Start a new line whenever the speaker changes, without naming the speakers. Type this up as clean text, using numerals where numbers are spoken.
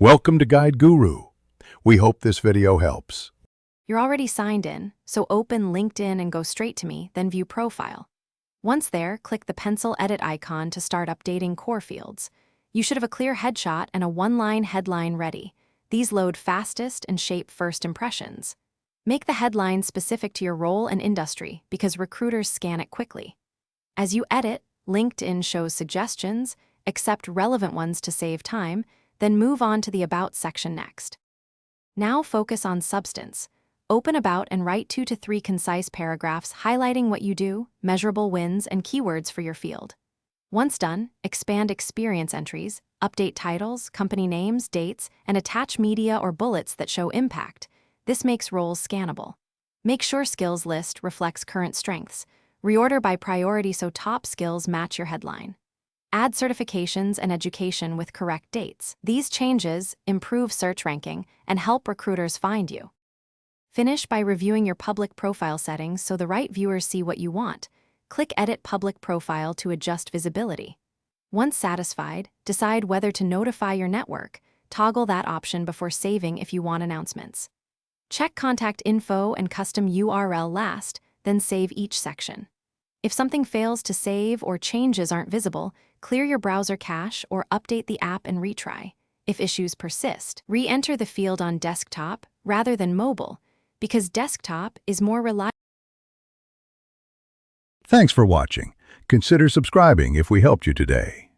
Welcome to Guide Guru. We hope this video helps.
You're already signed in, so open LinkedIn and go straight to me, then view profile. Once there, click the pencil edit icon to start updating core fields. You should have a clear headshot and a one-line headline ready. These load fastest and shape first impressions. Make the headline specific to your role and industry because recruiters scan it quickly. As you edit, LinkedIn shows suggestions, accept relevant ones to save time, then move on to the About section next. Now focus on substance. Open About and write 2 to 3 concise paragraphs highlighting what you do, measurable wins, and keywords for your field. Once done, expand experience entries, update titles, company names, dates, and attach media or bullets that show impact. This makes roles scannable. Make sure skills list reflects current strengths. Reorder by priority so top skills match your headline. Add certifications and education with correct dates. These changes improve search ranking and help recruiters find you. Finish by reviewing your public profile settings so the right viewers see what you want. Click Edit Public Profile to adjust visibility. Once satisfied, decide whether to notify your network. Toggle that option before saving if you want announcements. Check contact info and custom URL last, then save each section. If something fails to save or changes aren't visible, clear your browser cache or update the app and retry. If issues persist, re-enter the field on desktop rather than mobile, because desktop is more reliable.
Thanks for watching. Consider subscribing if we helped you today.